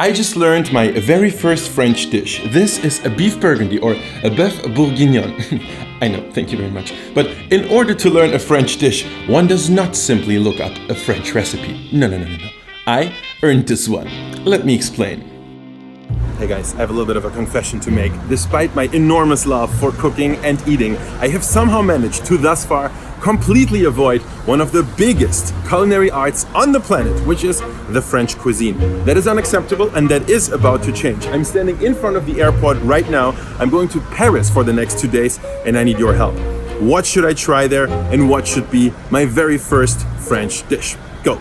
I just learned my very first French dish. This is a beef burgundy or a Boeuf Bourguignon. I know, thank you very much. But in order to learn a French dish, one does not simply look up a French recipe. No. I earned this one. Let me explain. Hey guys, I have a little bit of a confession to make. Despite my enormous love for cooking and eating, I have somehow managed to thus far completely avoid one of the biggest culinary arts on the planet, which is the French cuisine. That is unacceptable and that is about to change. I'm standing in front of the airport right now. I'm going to Paris for the next 2 days and I need your help. What should I try there and what should be my very first French dish? Go!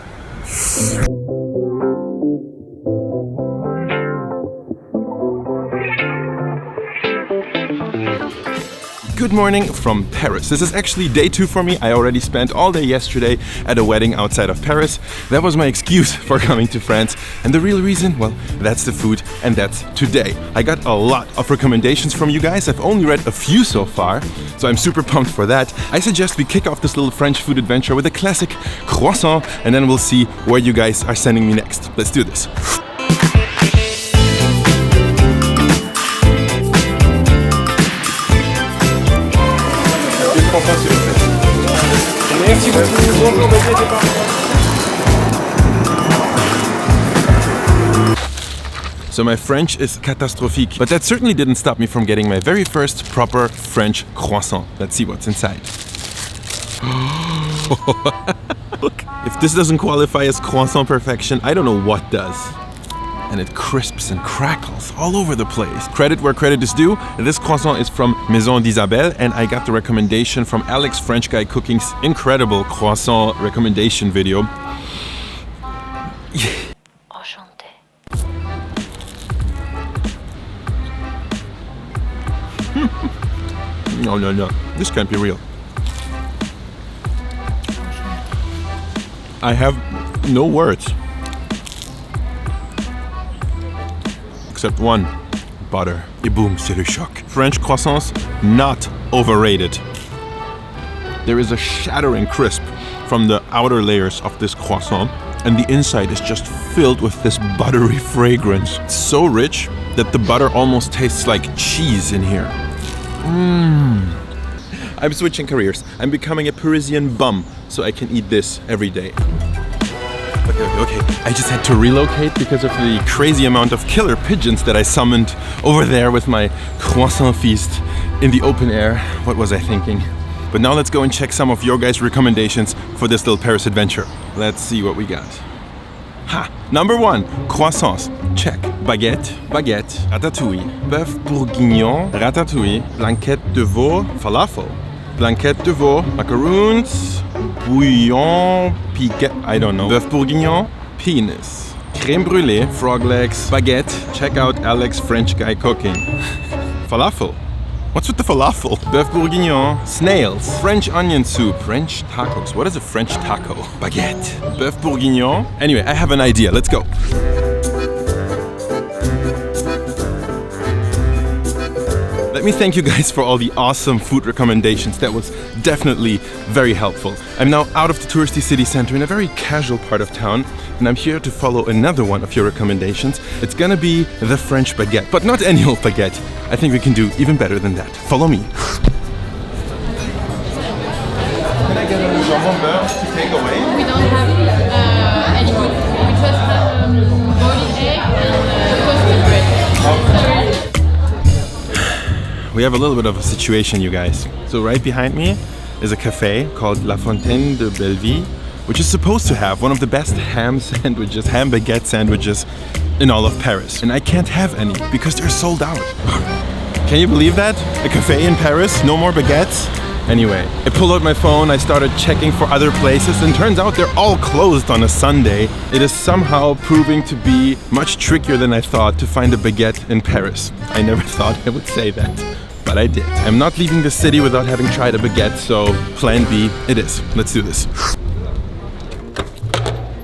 Good morning from Paris. This is actually day 2 for me. I already spent all day yesterday at a wedding outside of Paris. That was my excuse for coming to France. And the real reason, well, that's the food and that's today. I got a lot of recommendations from you guys. I've only read a few so far, so I'm super pumped for that. I suggest we kick off this little French food adventure with a classic croissant and then we'll see where you guys are sending me next. Let's do this. Merci beaucoup. Bonjour, Baguette et Parrisien. So my French is catastrophique, but that certainly didn't stop me from getting my very first proper French croissant. Let's see what's inside. Look, if this doesn't qualify as croissant perfection, I don't know what does. And it crisps and crackles all over the place. Credit where credit is due. This croissant is from Maison d'Isabelle and I got the recommendation from Alex French Guy Cooking's incredible croissant recommendation video. Enchanté. No. This can't be real. I have no words. Except one, butter. Et boom, c'est le choc. French croissants, not overrated. There is a shattering crisp from the outer layers of this croissant, and the inside is just filled with this buttery fragrance. It's so rich that the butter almost tastes like cheese in here. I'm switching careers. I'm becoming a Parisian bum, so I can eat this every day. Okay. I just had to relocate because of the crazy amount of killer pigeons that I summoned over there with my croissant feast in the open air. What was I thinking? But now let's go and check some of your guys' recommendations for this little Paris adventure. Let's see what we got. Number 1, croissants. Check. Baguette, ratatouille, Boeuf Bourguignon, ratatouille, blanquette de veau, falafel, blanquette de veau, macaroons, bouillon, piquet, I don't know, Boeuf Bourguignon, penis, crème brûlée, frog legs, baguette. Check out Alex French Guy Cooking. Falafel. What's with the falafel? Boeuf Bourguignon, snails, French onion soup, French tacos. What is a French taco? Baguette, Boeuf Bourguignon. Anyway, I have an idea. Let's go. Let me thank you guys for all the awesome food recommendations. That was definitely very helpful. I'm now out of the touristy city center in a very casual part of town, and I'm here to follow another one of your recommendations. It's gonna be the French baguette, but not any old baguette. I think we can do even better than that. Follow me. Can I get a jambon beurre to take away? We don't have any food. We just have boiled egg and toasted bread. We have a little bit of a situation, you guys. So right behind me is a cafe called La Fontaine de Belleville, which is supposed to have one of the best ham baguette sandwiches in all of Paris. And I can't have any because they're sold out. Can you believe that? A cafe in Paris, no more baguettes? Anyway, I pulled out my phone, I started checking for other places, and turns out they're all closed on a Sunday. It is somehow proving to be much trickier than I thought to find a baguette in Paris. I never thought I would say that, but I did. I'm not leaving the city without having tried a baguette, so plan B it is. Let's do this.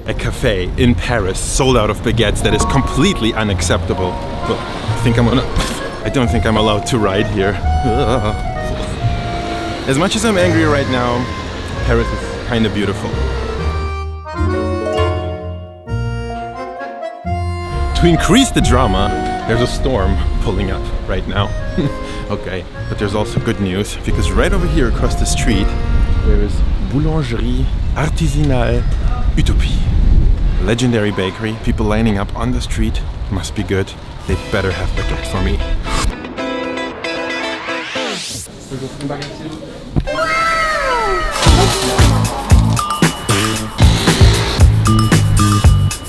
A cafe in Paris sold out of baguettes. That is completely unacceptable. Well, I don't think I'm allowed to ride here. As much as I'm angry right now, Paris is kind of beautiful. to increase the drama, there's a storm pulling up right now. Okay, but there's also good news because right over here across the street there is Boulangerie Artisanale Utopie. Legendary bakery, people lining up on the street. Must be good. They better have baguette for me.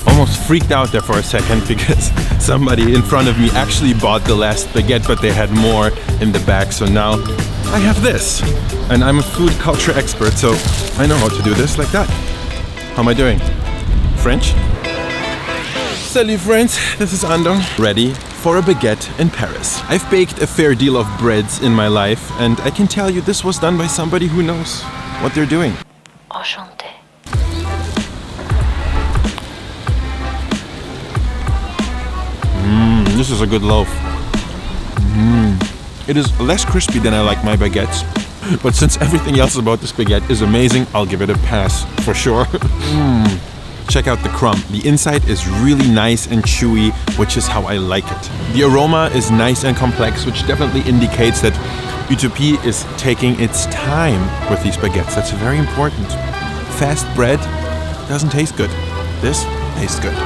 Almost freaked out there for a second because somebody in front of me actually bought the last baguette, but they had more in the bag. So now I have this. And I'm a food culture expert, so I know how to do this like that. How am I doing? French? Salut friends, this is Andong, ready for a baguette in Paris. I've baked a fair deal of breads in my life, and I can tell you this was done by somebody who knows what they're doing. Enchanté. This is a good loaf. It is less crispy than I like my baguettes, but since everything else about this baguette is amazing, I'll give it a pass for sure. Check out the crumb. The inside is really nice and chewy, which is how I like it. The aroma is nice and complex, which definitely indicates that Utopie is taking its time with these baguettes. That's very important. Fast bread doesn't taste good. This tastes good.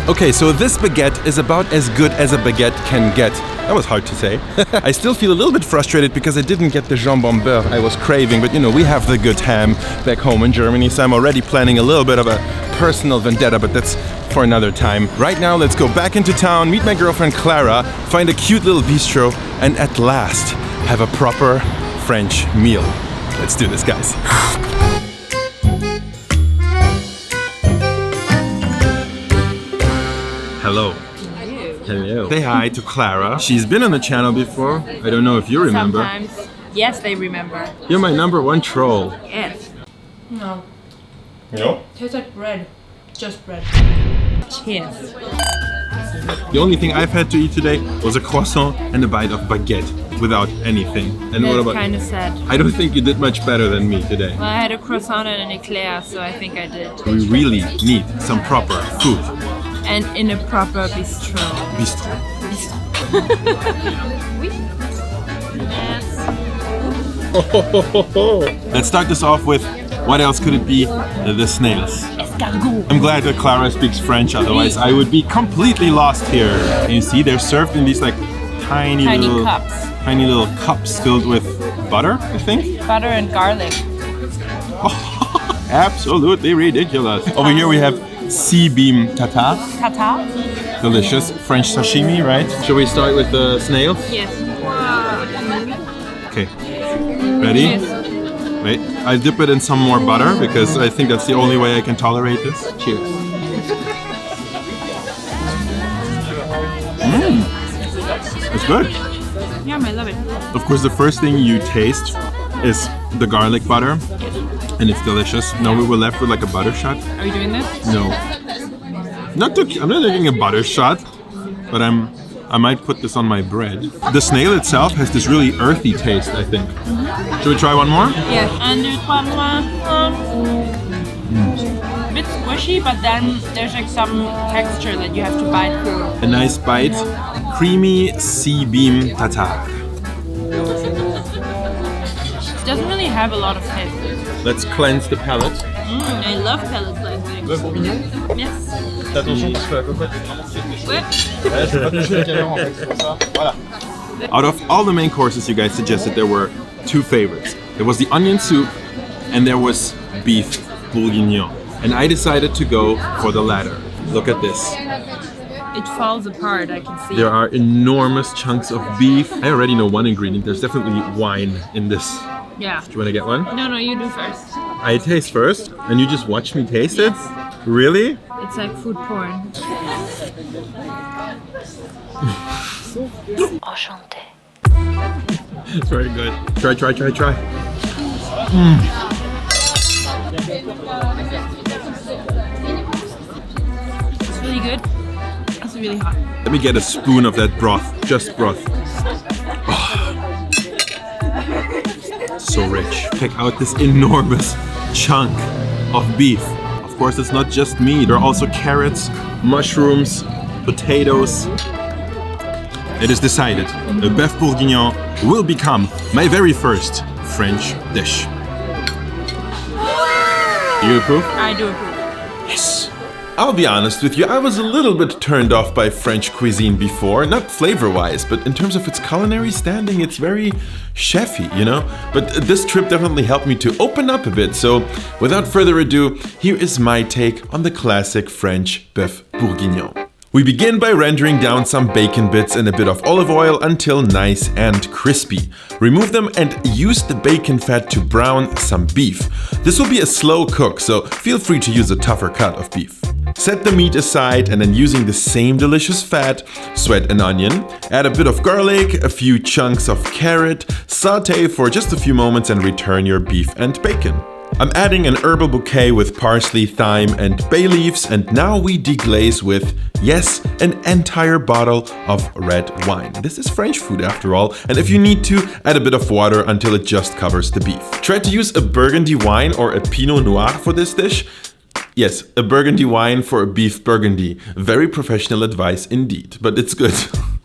Okay, so this baguette is about as good as a baguette can get. That was hard to say. I still feel a little bit frustrated because I didn't get the jambon beurre I was craving, but you know, we have the good ham back home in Germany, so I'm already planning a little bit of a personal vendetta, but that's for another time. Right now, let's go back into town, meet my girlfriend Clara, find a cute little bistro, and at last have a proper French meal. Let's do this, guys. Hello. Hello. Say hi to Clara. She's been on the channel before. I don't know if you remember. Sometimes. Yes, they remember. You're my #1 troll. Yes. No. No? Tastes like bread. Just bread. Cheers. The only thing I've had to eat today was a croissant and a bite of baguette without anything. And what That's about kind of sad. I don't think you did much better than me today. Well, I had a croissant and an eclair, so I think I did. We really need some proper food. And in a proper bistro. Bistro. Oui. Yes. Let's start this off with, what else could it be? The snails. Escargot. I'm glad that Clara speaks French, otherwise I would be completely lost here. And you see, they're served in these like tiny little cups filled with butter, I think. Butter and garlic. Absolutely ridiculous. Over here we have sea beam tartare. Tartare? Delicious. French sashimi, right? Shall we start with the snails? Yes. Okay. Ready? Yes. Wait, I dip it in some more butter because I think that's the only way I can tolerate this. Cheers. It's good. Yeah, I love it. Of course, the first thing you taste is the garlic butter, and it's delicious. Now we were left with like a butter shot. Are you doing this? No. I'm not taking a butter shot, but I might put this on my bread. The snail itself has this really earthy taste, I think. Should we try one more? Yes. And there's one more. A bit squishy, but then there's like some texture that you have to bite through. A nice bite. Creamy sea beam tartare. It doesn't really have a lot of taste. Let's cleanse the palate. I love palate cleansing. Boeuf Bourguignon. Yes. Fais attention parce que la cocotte. Ouais. Je vais pas toucher la caméra en fait, c'est pour ça. Voilà. Out of all the main courses you guys suggested, there were two favorites. There was the onion soup and there was beef bourguignon. And I decided to go for the latter. Look at this. It falls apart, I can see. There are enormous chunks of beef. I already know one ingredient. There's definitely wine in this. Yeah. Do you want to get one? No, you do first. I taste first and you just watch me taste it? Really? It's like food porn. Enchanté. It's very good. Try. It's really good. It's really hot. Let me get a spoon of that broth. Just broth. Oh. So rich. Check out this enormous chunk of beef. Of course, it's not just meat. There are also carrots, mushrooms, potatoes. It is decided, a Boeuf Bourguignon will become my very first French dish. You approve? I do approve. Yes. I'll be honest with you, I was a little bit turned off by French cuisine before, not flavor-wise, but in terms of its culinary standing, it's very chefy, you know? But this trip definitely helped me to open up a bit, so without further ado, here is my take on the classic French Boeuf Bourguignon. We begin by rendering down some bacon bits in a bit of olive oil until nice and crispy. Remove them and use the bacon fat to brown some beef. This will be a slow cook, so feel free to use a tougher cut of beef. Set the meat aside and then using the same delicious fat, sweat an onion, add a bit of garlic, a few chunks of carrot, saute for just a few moments and return your beef and bacon. I'm adding an herbal bouquet with parsley, thyme and bay leaves, and now we deglaze with, yes, an entire bottle of red wine. This is French food after all, and if you need to, add a bit of water until it just covers the beef. Try to use a Burgundy wine or a Pinot Noir for this dish. Yes, a Burgundy wine for a Beef Burgundy. Very professional advice indeed, but it's good.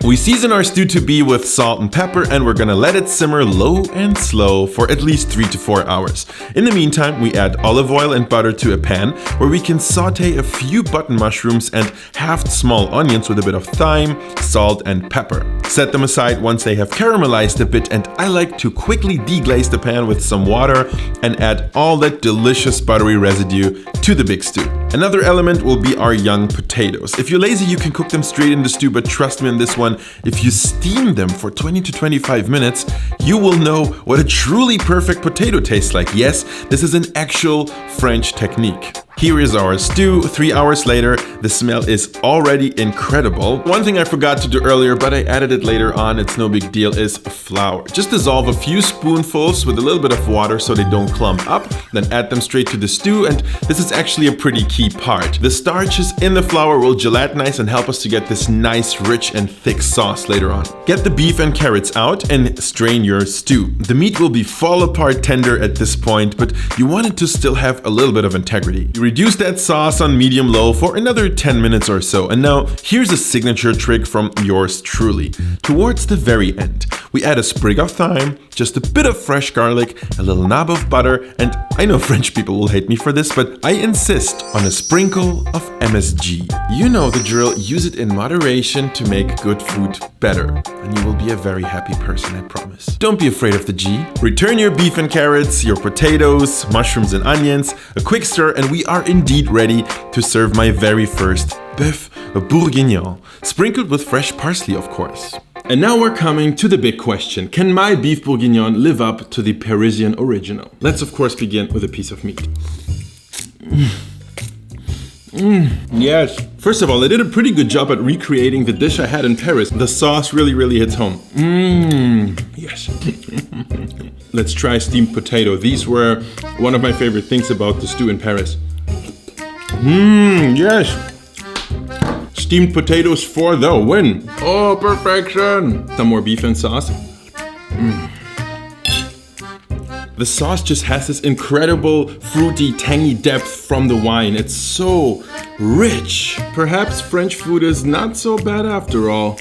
We season our stew to be with salt and pepper and we're gonna let it simmer low and slow for at least 3 to 4 hours. In the meantime, we add olive oil and butter to a pan where we can saute a few button mushrooms and halved small onions with a bit of thyme, salt and pepper. Set them aside once they have caramelized a bit, and I like to quickly deglaze the pan with some water and add all that delicious buttery residue to the big stew. Another element will be our young potatoes. If you're lazy, you can cook them straight in the stew, but trust me on this one, if you steam them for 20 to 25 minutes, you will know what a truly perfect potato tastes like. Yes, this is an actual French technique. Here is our stew. 3 hours later, the smell is already incredible. One thing I forgot to do earlier, but I added it later on, it's no big deal, is flour. Just dissolve a few spoonfuls with a little bit of water so they don't clump up, then add them straight to the stew, and this is actually a pretty key part. The starches in the flour will gelatinize and help us to get this nice, rich and thick sauce later on. Get the beef and carrots out and strain your stew. The meat will be fall apart tender at this point, but you want it to still have a little bit of integrity. Reduce that sauce on medium-low for another 10 minutes or so. And now, here's a signature trick from yours truly. Towards the very end, we add a sprig of thyme, just a bit of fresh garlic, a little knob of butter, and I know French people will hate me for this, but I insist on a sprinkle of MSG. You know the drill, use it in moderation to make good food better. And you will be a very happy person, I promise. Don't be afraid of the G. Return your beef and carrots, your potatoes, mushrooms and onions, a quick stir, and we are indeed ready to serve my very first Boeuf Bourguignon, sprinkled with fresh parsley, of course. And now we're coming to the big question. Can my Beef Bourguignon live up to the Parisian original? Let's of course begin with a piece of meat. Yes. First of all, they did a pretty good job at recreating the dish I had in Paris. The sauce really hits home. Yes. Let's try steamed potato. These were one of my favorite things about the stew in Paris. Yes. Steamed potatoes for the win. Oh, perfection. Some more beef and sauce. The sauce just has this incredible fruity, tangy depth from the wine. It's so rich. Perhaps French food is not so bad after all.